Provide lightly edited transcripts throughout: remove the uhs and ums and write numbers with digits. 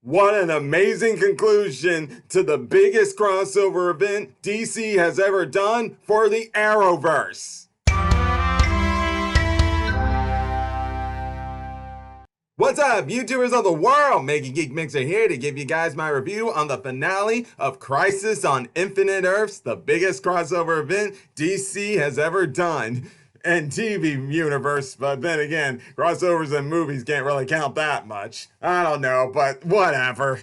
What an amazing conclusion to the biggest crossover event DC has ever done for the Arrowverse. What's up, YouTubers of the world? MegaGeekMixer here to give you guys my review on the finale of Crisis on Infinite Earths, the biggest crossover event DC has ever done in TV universe. But then again, crossovers in movies can't really count that much. I don't know, but whatever.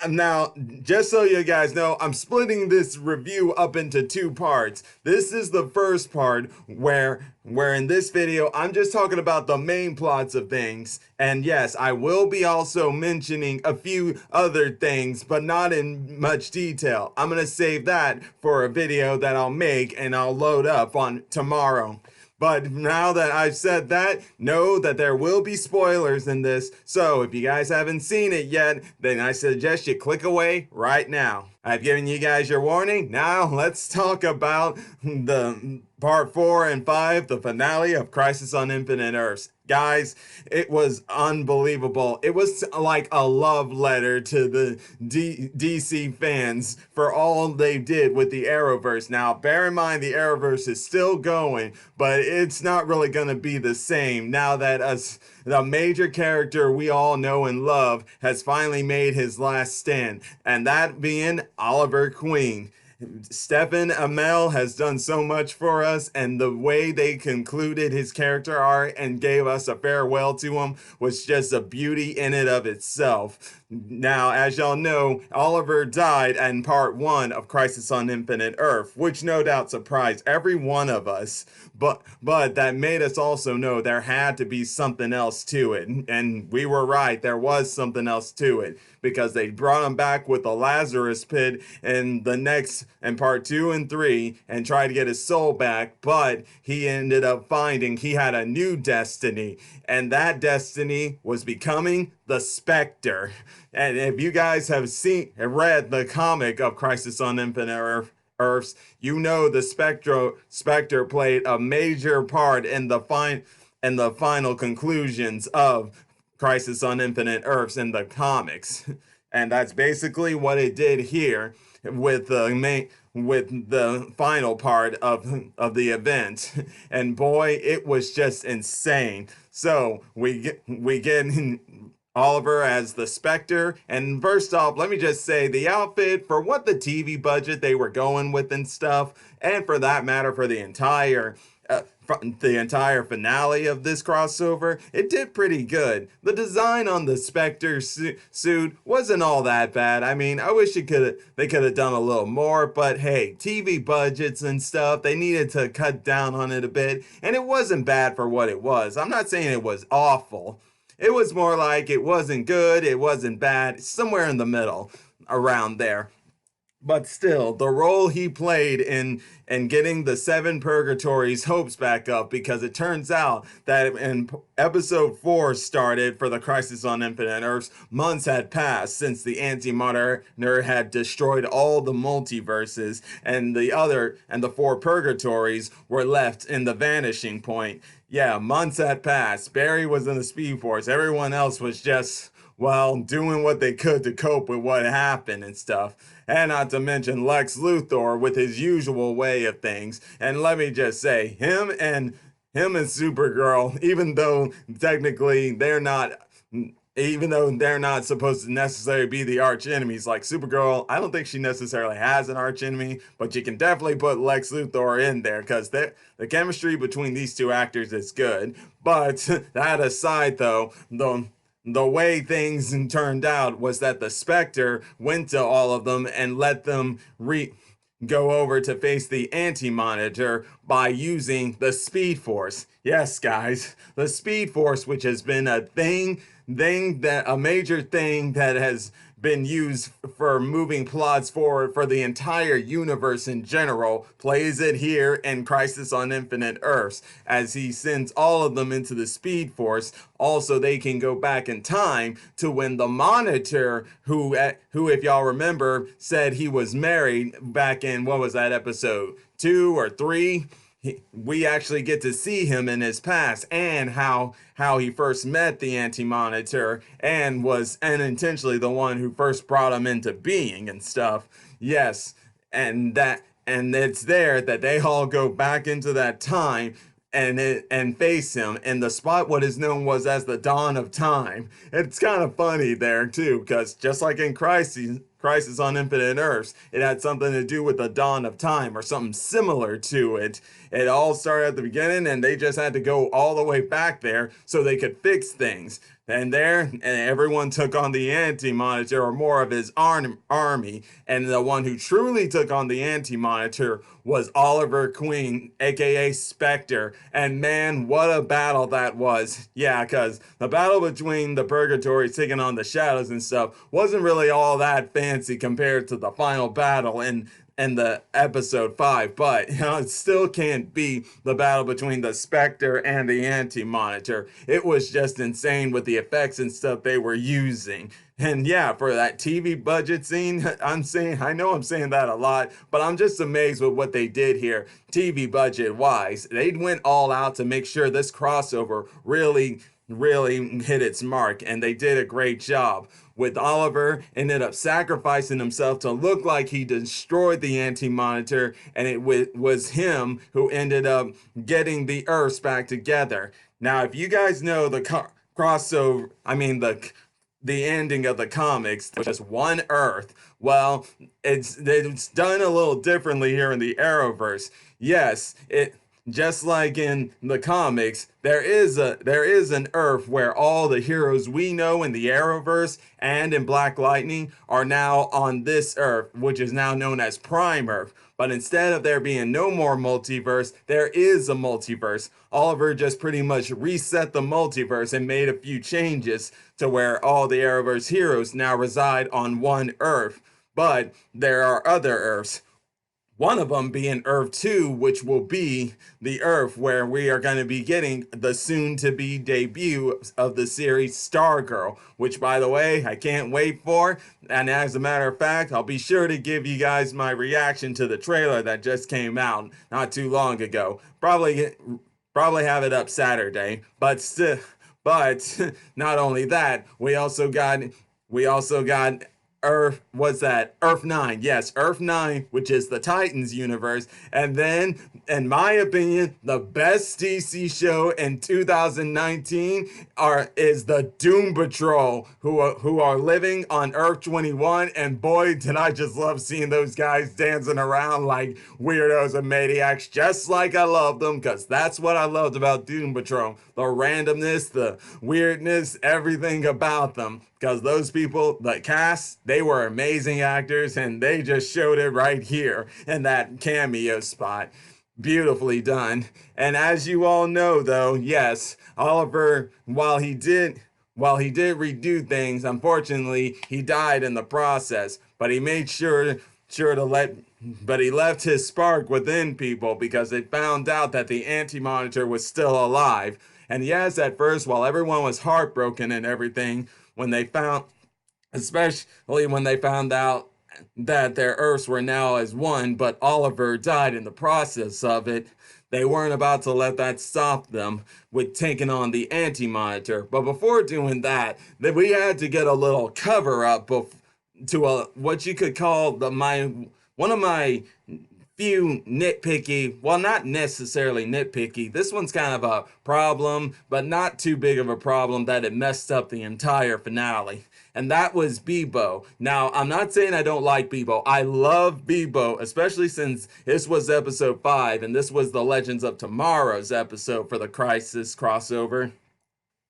Now, just so you guys know, I'm splitting this review up into two parts. This is the first part where in this video, I'm just talking about the main plots of things. And yes, I will be also mentioning a few other things, but not in much detail. I'm going to save that for a video that I'll make and I'll load up on tomorrow. But now that I've said that, know that there will be spoilers in this. So if you guys haven't seen it yet, then I suggest you click away right now. I've given you guys your warning. Now let's talk about the part 4 and 5, the finale of Crisis on Infinite Earths. Guys, it was unbelievable. It was like a love letter to the DC fans for all they did with the Arrowverse. Now, bear in mind the Arrowverse is still going, but it's not really going to be the same now that the major character we all know and love has finally made his last stand, and that being Oliver Queen. Stephen Amell has done so much for us, and the way they concluded his character arc and gave us a farewell to him was just a beauty in and of itself. Now, as y'all know, Oliver died in part 1 of Crisis on Infinite Earth, which no doubt surprised every one of us, but that made us also know there had to be something else to it, and we were right, there was something else to it, because they brought him back with the Lazarus Pit in part 2 and 3 and tried to get his soul back, but he ended up finding he had a new destiny, and that destiny was becoming the Spectre. And if you guys have read the comic of Crisis on Infinite Earths, you know the Spectre played a major part in the final conclusions of Crisis on Infinite Earths in the comics. And that's basically what it did here with the final part of the event. And boy, it was just insane. So we get Oliver as the Spectre, and first off, let me just say the outfit for what the TV budget they were going with and stuff, and for that matter for the entire finale of this crossover, it did pretty good. The design on the Spectre suit wasn't all that bad. I mean, I wish they could have done a little more, but hey, TV budgets and stuff, they needed to cut down on it a bit, and it wasn't bad for what it was. I'm not saying it was awful. It was more like it wasn't good, it wasn't bad, somewhere in the middle, around there. But still, the role he played in getting the 7 Purgatories hopes back up, because it turns out that when episode 4 started for the Crisis on Infinite Earths, months had passed since the Anti-Montior had destroyed all the multiverses, and the 4 Purgatories were left in the vanishing point. Yeah, months had passed. Barry was in the Speed Force. Everyone else was just, well, doing what they could to cope with what happened and stuff. And not to mention Lex Luthor with his usual way of things. And let me just say, him and Supergirl, even though technically they're not supposed to necessarily be the arch enemies, like Supergirl, I don't think she necessarily has an arch enemy, but you can definitely put Lex Luthor in there, because the chemistry between these two actors is good. But that aside though, the way things turned out was that the Spectre went to all of them and let them go over to face the Anti-Montior by using the Speed Force. Yes, guys, the Speed Force, which has been a major thing that has been used for moving plots forward for the entire universe in general, plays it here in Crisis on Infinite Earths, as he sends all of them into the Speed Force. Also, they can go back in time to when the Monitor, who if y'all remember, said he was married back in, what was that, episode 2 or 3? we actually get to see him in his past and how he first met the Anti-Monitor and was unintentionally the one who first brought him into being and stuff. Yes, and it's there that they all go back into that time and face him in the spot what is known was as the dawn of time. It's kind of funny there too, because just like in Crisis on Infinite Earths, it had something to do with the dawn of time or something similar to it. It all started at the beginning, and they just had to go all the way back there so they could fix things. And everyone took on the Anti-Monitor, or more of his army. And the one who truly took on the Anti-Monitor was Oliver Queen, aka Spectre. And man, what a battle that was. Yeah, because the battle between the Purgatory taking on the Shadows and stuff wasn't really all that fancy compared to the final battle in the episode 5, but it still can't beat the battle between the Spectre and the Anti-Monitor. It was just insane with the effects and stuff they were using. And yeah, for that TV budget scene, I know I'm saying that a lot, but I'm just amazed with what they did here, TV budget wise. They went all out to make sure this crossover really hit its mark, and they did a great job. With Oliver ended up sacrificing himself to look like he destroyed the Anti-Monitor, and it was him who ended up getting the Earths back together. Now, if you guys know the crossover, the ending of the comics, just one Earth. Well, it's done a little differently here in the Arrowverse. Yes, just like in the comics, there is an Earth where all the heroes we know in the Arrowverse and in Black Lightning are now on this Earth, which is now known as Prime Earth. But instead of there being no more multiverse, there is a multiverse. Oliver just pretty much reset the multiverse and made a few changes to where all the Arrowverse heroes now reside on one Earth. But there are other Earths. One of them being Earth 2, which will be the Earth where we are going to be getting the soon-to-be debut of the series Stargirl, which, by the way, I can't wait for. And as a matter of fact, I'll be sure to give you guys my reaction to the trailer that just came out not too long ago. Probably have it up Saturday, but not only that, we also got Earth, what's that? Earth 9. Yes, Earth 9, which is the Titans universe. And then, in my opinion, the best DC show in 2019 is the Doom Patrol, who are living on Earth 21. And boy, did I just love seeing those guys dancing around like weirdos and maniacs, just like I love them, because that's what I loved about Doom Patrol. The randomness, the weirdness, everything about them. Because those people, the cast, they were amazing actors, and they just showed it right here in that cameo spot. Beautifully done. And as you all know, though, yes, Oliver, while he did redo things, unfortunately, he died in the process. But he made but he left his spark within people because they found out that the Anti-Monitor was still alive. And yes, at first, while everyone was heartbroken and everything, especially when they found out that their Earths were now as one, but Oliver died in the process of it, they weren't about to let that stop them with taking on the Anti-Monitor. But before doing that, we had to get a little cover up to what you could call one of my few nitpicky, well, not necessarily nitpicky, this one's kind of a problem, but not too big of a problem that it messed up the entire finale. And that was Bebo. Now, I'm not saying I don't like Bebo. I love Bebo, especially since this was episode 5, and this was the Legends of Tomorrow's episode for the Crisis crossover.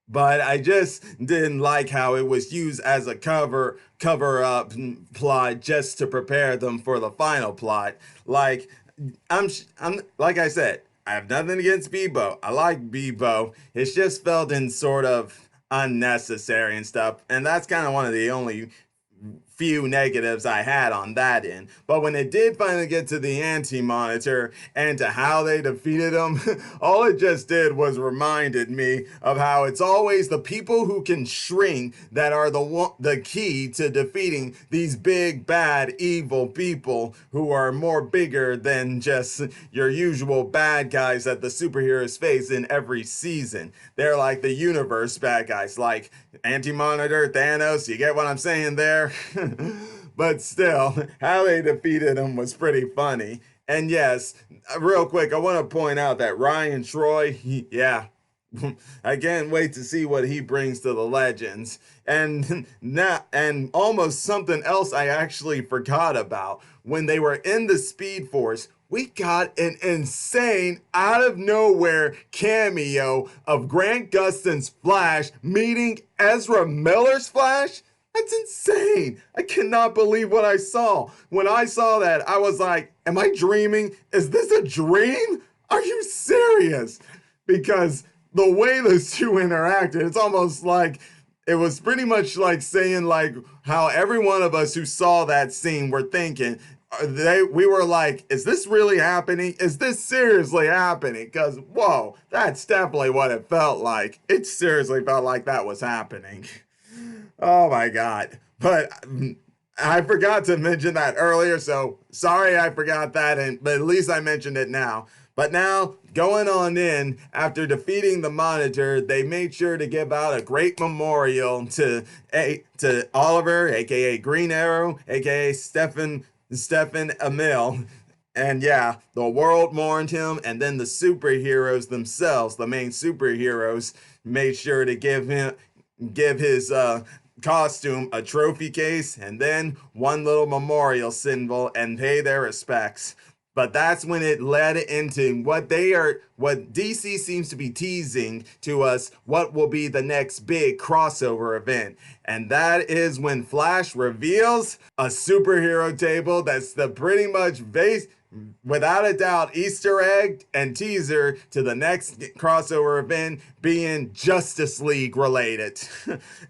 But I just didn't like how it was used as a cover up plot just to prepare them for the final plot. Like I'm like I said, I have nothing against Bebo. I like Bebo. It's just felt in sort of unnecessary and stuff. And that's kind of one of the only few negatives I had on that end. But when it did finally get to the Anti-Monitor and to how they defeated them, all it just did was reminded me of how it's always the people who can shrink that are the key to defeating these big, bad, evil people who are more bigger than just your usual bad guys that the superheroes face in every season. They're like the universe bad guys, like Anti-Monitor, Thanos. You get what I'm saying there? But still, how they defeated him was pretty funny. And yes, real quick, I want to point out that Ryan Troy, yeah, I can't wait to see what he brings to the Legends. And now, and almost something else I actually forgot about. When they were in the Speed Force, we got an insane, out of nowhere cameo of Grant Gustin's Flash meeting Ezra Miller's Flash. That's insane. I cannot believe what I saw. When I saw that, I was like, am I dreaming? Is this a dream? Are you serious? Because the way those two interacted, it's almost like it was pretty much like saying like how every one of us who saw that scene were thinking, we were like, is this really happening? Is this seriously happening? Because whoa, that's definitely what it felt like. It seriously felt like that was happening. Oh my God. But I forgot to mention that earlier, so sorry I forgot that, but at least I mentioned it now. But now, going on in, after defeating the Monitor, they made sure to give out a great memorial to Oliver, aka Green Arrow, aka Stephen Amell. And yeah, the world mourned him, and then the superheroes themselves, the main superheroes, made sure to give his costume a trophy case and then one little memorial symbol and pay their respects. But that's when it led into what DC seems to be teasing to us, what will be the next big crossover event. And that is when Flash reveals a superhero table that's the pretty much base, without a doubt, Easter egg and teaser to the next crossover event being Justice League related.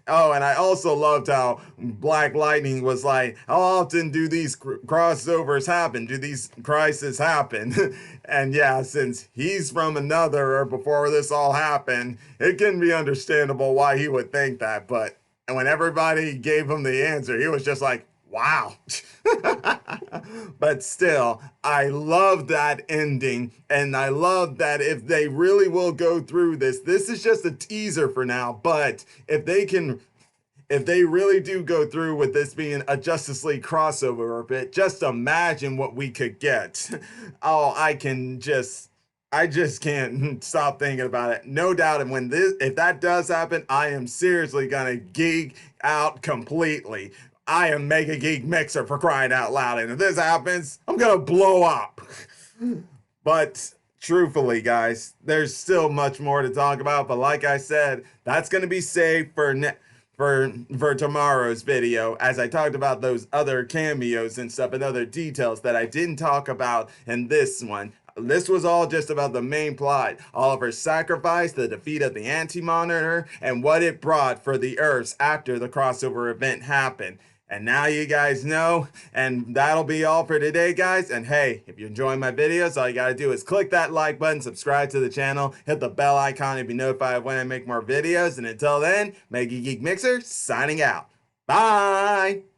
Oh, and I also loved how Black Lightning was like, how often do these crossovers happen? Do these crises happen? And yeah, since he's from another Earth before this all happened, it can be understandable why he would think that. But when everybody gave him the answer, he was just like, wow. But still, I love that ending, and I love that if they really will go through this is just a teaser for now, but if they really do go through with this being a Justice League crossover bit, just imagine what we could get. Oh, I just can't stop thinking about it. No doubt, and if that does happen, I am seriously gonna geek out completely. I am MegaGeekMixer, for crying out loud, and if this happens, I'm gonna blow up. But truthfully, guys, there's still much more to talk about. But like I said, that's gonna be saved for tomorrow's video, as I talked about those other cameos and stuff and other details that I didn't talk about in this one. This was all just about the main plot. Oliver's sacrifice, the defeat of the Anti-Monitor, and what it brought for the Earths after the crossover event happened. And now you guys know, and that'll be all for today, guys. And hey, if you're enjoying my videos, all you gotta do is click that like button, subscribe to the channel, hit the bell icon to be notified when I make more videos. And until then, MegaGeekMixer signing out. Bye!